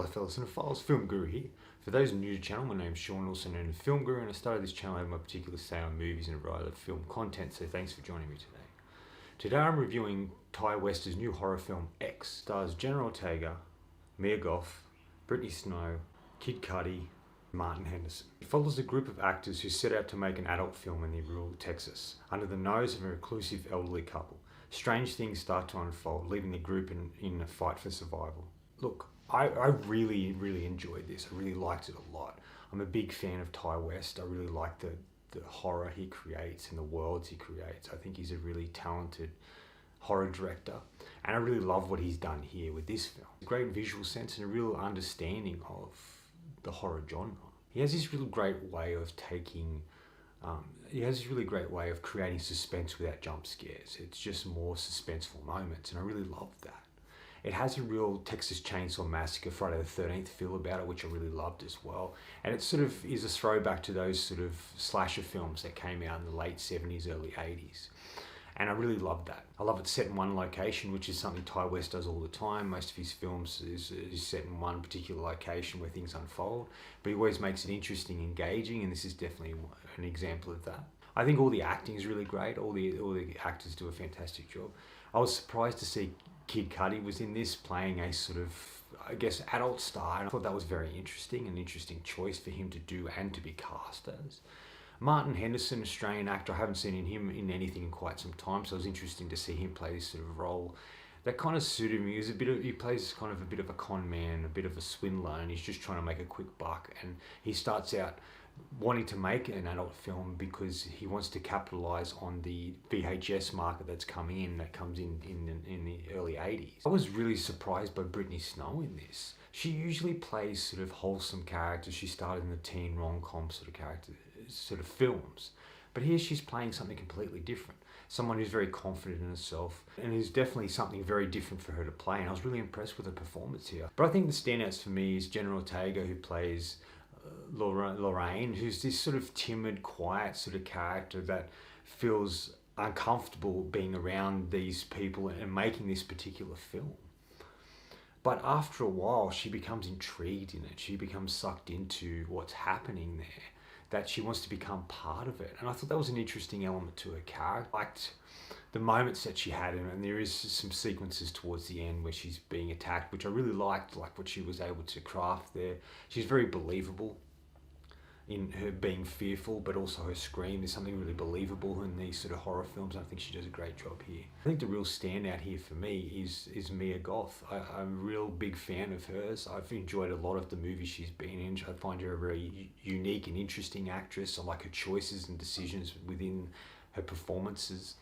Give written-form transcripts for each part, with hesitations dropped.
fellow cinephiles, Film Guru here. For those new to the channel, my name's Sean, also known as Film Guru, and I started this channel having my particular say on movies and a variety of film content, so thanks for joining me today. Today I'm reviewing Ty West's new horror film X. Stars Jenna Ortega, Mia Goth, Brittany Snow, Kid Cudi, Martin Henderson. It follows a group of actors who set out to make an adult film in rural Texas, under the nose of a reclusive elderly couple. Strange things start to unfold, leaving the group in a fight for survival. Look, I really enjoyed this. I really liked it a lot. I'm a big fan of Ty West. I really like the horror he creates and the worlds he creates. I think he's a really talented horror director, and I really love what he's done here with this film. A great visual sense and a real understanding of the horror genre. He has this really great way of creating suspense without jump scares. It's just more suspenseful moments, and I really love that. It has a real Texas Chainsaw Massacre, Friday the 13th feel about it, which I really loved as well. And it sort of is a throwback to those sort of slasher films that came out in the late 70s, early 80s. And I really love that. I love it set in one location, which is something Ty West does all the time. Most of his films is set in one particular location where things unfold, but he always makes it interesting, engaging, and this is definitely an example of that. I think all the acting is really great. All the actors do a fantastic job. I was surprised to see Kid Cudi was in this, playing a sort of, I guess, adult star. And I thought that was very interesting, an interesting choice for him to do and to be cast as. Martin Henderson, Australian actor, I haven't seen him in anything in quite some time, so it was interesting to see him play this sort of role that kind of suited me. He plays kind of a bit of a con man, a bit of a swindler, and he's just trying to make a quick buck. And he starts out wanting to make an adult film because he wants to capitalize on the VHS market that comes in the early 80s. I was really surprised by Brittany Snow in this. She usually plays sort of wholesome characters. She started in the teen rom-com sort of films, but here she's playing something completely different. Someone who's very confident in herself, and is definitely something very different for her to play, and I was really impressed with her performance here. But I think the standouts for me is Jenna Ortega, who plays Lorraine, who's this sort of timid, quiet sort of character that feels uncomfortable being around these people and making this particular film. But after a while, she becomes intrigued in it. She becomes sucked into what's happening there, that she wants to become part of it. And I thought that was an interesting element to her character. I liked the moments that she had, and there is some sequences towards the end where she's being attacked, which I really liked, like what she was able to craft there. She's very believable in her being fearful, but also her scream. There's something really believable in these sort of horror films, and I think she does a great job here. I think the real standout here for me is Mia Goth. I'm a real big fan of hers. I've enjoyed a lot of the movies she's been in. I find her a very unique and interesting actress. I like her choices and decisions within her performances.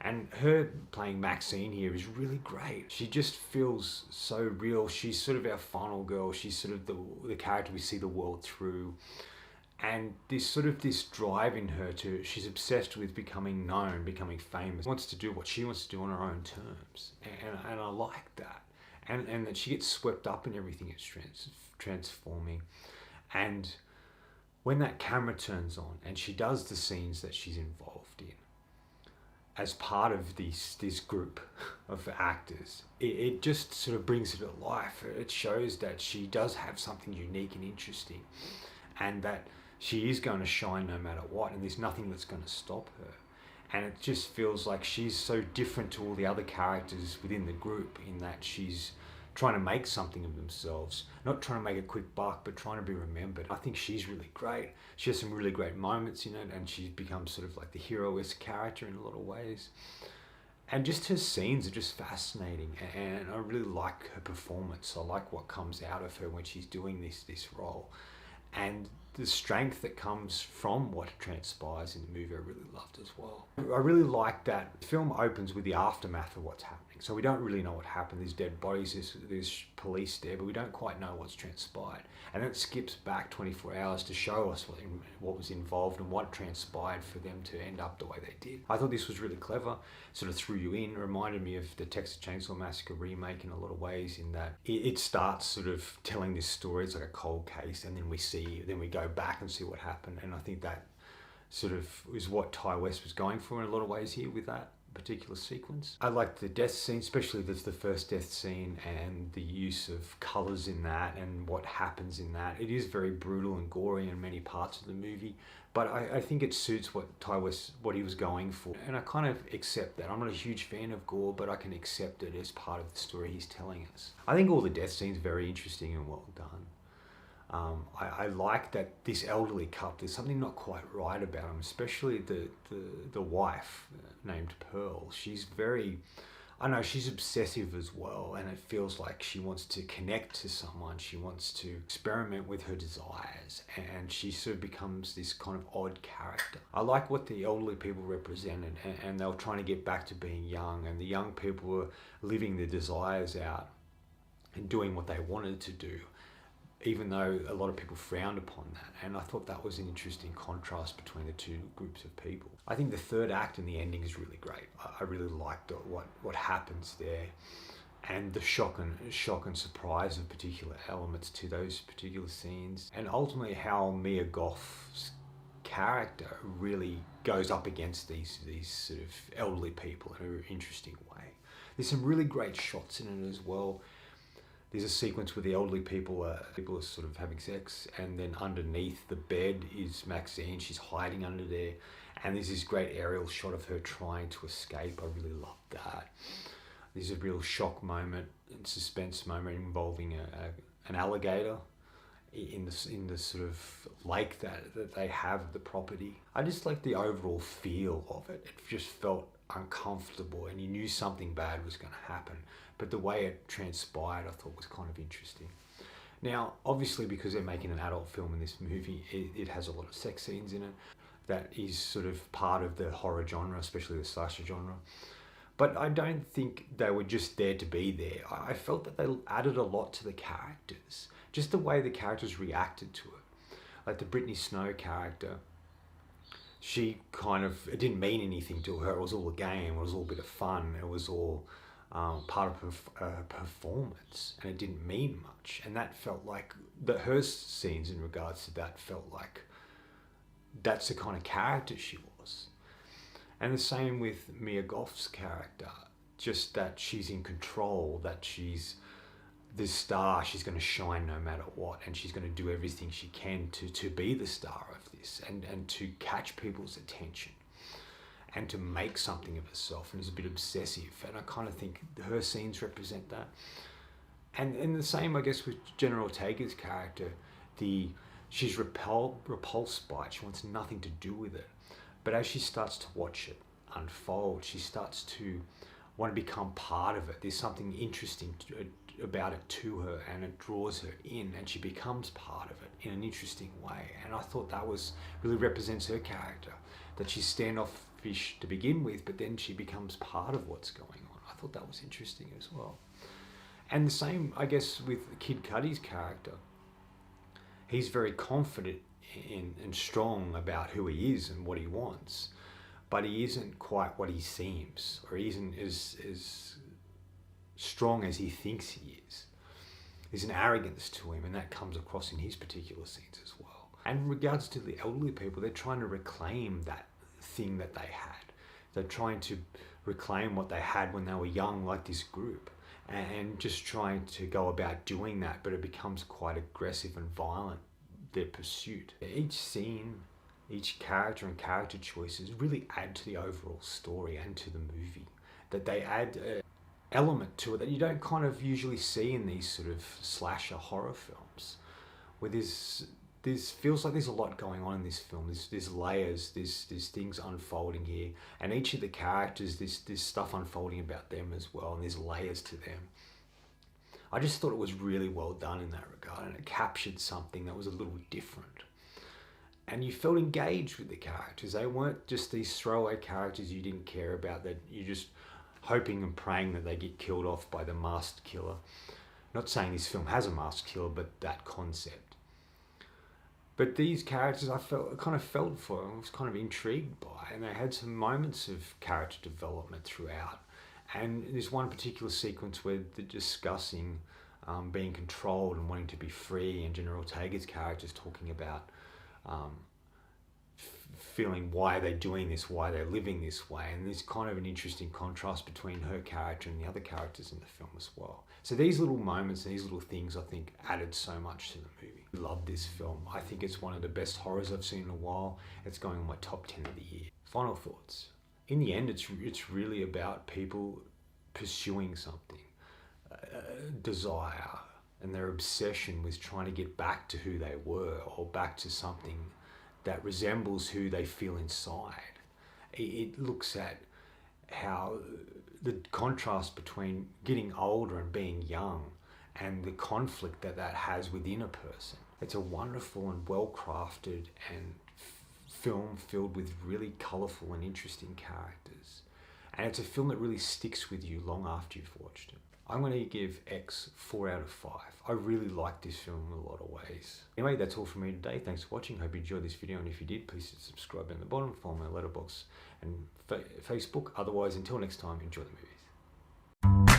And her playing Maxine here is really great. She just feels so real. She's sort of our final girl. She's sort of the character we see the world through. And this drive in her she's obsessed with becoming known, becoming famous, wants to do what she wants to do on her own terms. And I like that. And that she gets swept up in everything it's transforming. And when that camera turns on and she does the scenes that she's involved in, as part of this group of actors, it just sort of brings it to life. It shows that she does have something unique and interesting, and that she is going to shine no matter what, and there's nothing that's going to stop her. And it just feels like she's so different to all the other characters within the group, in that she's trying to make something of themselves, not trying to make a quick buck, but trying to be remembered. I think she's really great. She has some really great moments in it, and she's become sort of like the hero-esque character in a lot of ways. And just her scenes are just fascinating, and I really like her performance. I like what comes out of her when she's doing this role. And the strength that comes from what transpires in the movie I really loved as well. I really like that the film opens with the aftermath of what's happening. So we don't really know what happened. There's dead bodies, there's police there, but we don't quite know what's transpired. And then it skips back 24 hours to show us what was involved and what transpired for them to end up the way they did. I thought this was really clever, sort of threw you in. It reminded me of the Texas Chainsaw Massacre remake in a lot of ways, in that it starts sort of telling this story. It's like a cold case, and then we go back and see what happened. And I think that sort of is what Ty West was going for in a lot of ways here with that. particular sequence. I like the death scene, especially the first death scene and the use of colours in that and what happens in that. It is very brutal and gory in many parts of the movie, but I think it suits what what he was going for, and I kind of accept that. I'm not a huge fan of gore, but I can accept it as part of the story he's telling us. I think all the death scenes are very interesting and well done. I like that this elderly couple, there's something not quite right about them, especially the wife named Pearl. She's very, I know, she's obsessive as well, and it feels like she wants to connect to someone. She wants to experiment with her desires, and she sort of becomes this kind of odd character. I like what the elderly people represented, and they were trying to get back to being young, and the young people were living their desires out and doing what they wanted to do, even though a lot of people frowned upon that. And I thought that was an interesting contrast between the two groups of people. I think the third act and the ending is really great. I really liked what happens there, and the shock and surprise of particular elements to those particular scenes, and ultimately how Mia Goth's character really goes up against these sort of elderly people in an interesting way. There's some really great shots in it as well. There's a sequence where the elderly people are sort of having sex, and then underneath the bed is Maxine. She's hiding under there, and there's this great aerial shot of her trying to escape. I really loved that. There's a real shock moment and suspense moment involving an alligator in the sort of lake that they have at the property. I just like the overall feel of it. It just felt uncomfortable, and you knew something bad was going to happen, but the way it transpired I thought was kind of interesting. Now obviously, because they're making an adult film in this movie, it has a lot of sex scenes in it. That is sort of part of the horror genre, especially the slasher genre, but I don't think they were just there to be there. I felt that they added a lot to the characters, just the way the characters reacted to it. Like the Brittany Snow character, she kind of, it didn't mean anything to her. It was all a game. It was all a bit of fun. It was all part of her performance, and it didn't mean much. And that felt like her scenes in regards to that felt like that's the kind of character she was. And the same with Mia Goth's character, just that she's in control, that she's the star, she's going to shine no matter what, and she's going to do everything she can to be the star of this, and to catch people's attention and to make something of herself, and is a bit obsessive, and I kind of think her scenes represent that. And the same, I guess, with Jenna Ortega's character, she's repulsed by it, she wants nothing to do with it, but as she starts to watch it unfold, she starts to want to become part of it. There's something interesting about it to her, and it draws her in, and she becomes part of it in an interesting way. And I thought that really represents her character, that she's standoffish to begin with, but then she becomes part of what's going on. I thought that was interesting as well. And the same, I guess, with Kid Cudi's character. He's very confident and strong about who he is and what he wants, but he isn't quite what he seems, or he isn't as strong as he thinks he is. There's an arrogance to him, and that comes across in his particular scenes as well. And in regards to the elderly people, they're trying to reclaim that thing that they had. They're trying to reclaim what they had when they were young, like this group, and just trying to go about doing that, but it becomes quite aggressive and violent, their pursuit. Each scene, each character and character choices really add to the overall story and to the movie. That they add element to it that you don't kind of usually see in these sort of slasher horror films, where there's feels like there's a lot going on in this film. There's layers, there's things unfolding here, and each of the characters, there's stuff unfolding about them as well, and there's layers to them. I just thought it was really well done in that regard, and it captured something that was a little different. And you felt engaged with the characters. They weren't just these throwaway characters you didn't care about, that you just hoping and praying that they get killed off by the masked killer. Not saying this film has a masked killer, but that concept. But these characters I kind of felt for them, I was kind of intrigued by, and they had some moments of character development throughout. And there's one particular sequence where they're discussing being controlled and wanting to be free, and Jenna Ortega's character is talking about feeling, why are they doing this? Why are they living this way? And there's kind of an interesting contrast between her character and the other characters in the film as well. So these little moments, these little things, I think added so much to the movie. I love this film. I think it's one of the best horrors I've seen in a while. It's going on my top 10 of the year. Final thoughts. In the end, it's really about people pursuing something, desire, and their obsession with trying to get back to who they were, or back to something that resembles who they feel inside. It looks at how the contrast between getting older and being young, and the conflict that has within a person. It's a wonderful and well-crafted and film filled with really colourful and interesting characters. And it's a film that really sticks with you long after you've watched it. I'm going to give X 4 out of 5. I really like this film in a lot of ways. Anyway, that's all from me today. Thanks for watching. Hope you enjoyed this video, and if you did, please subscribe in the bottom, follow my letterbox and Facebook. Otherwise, until next time, enjoy the movies.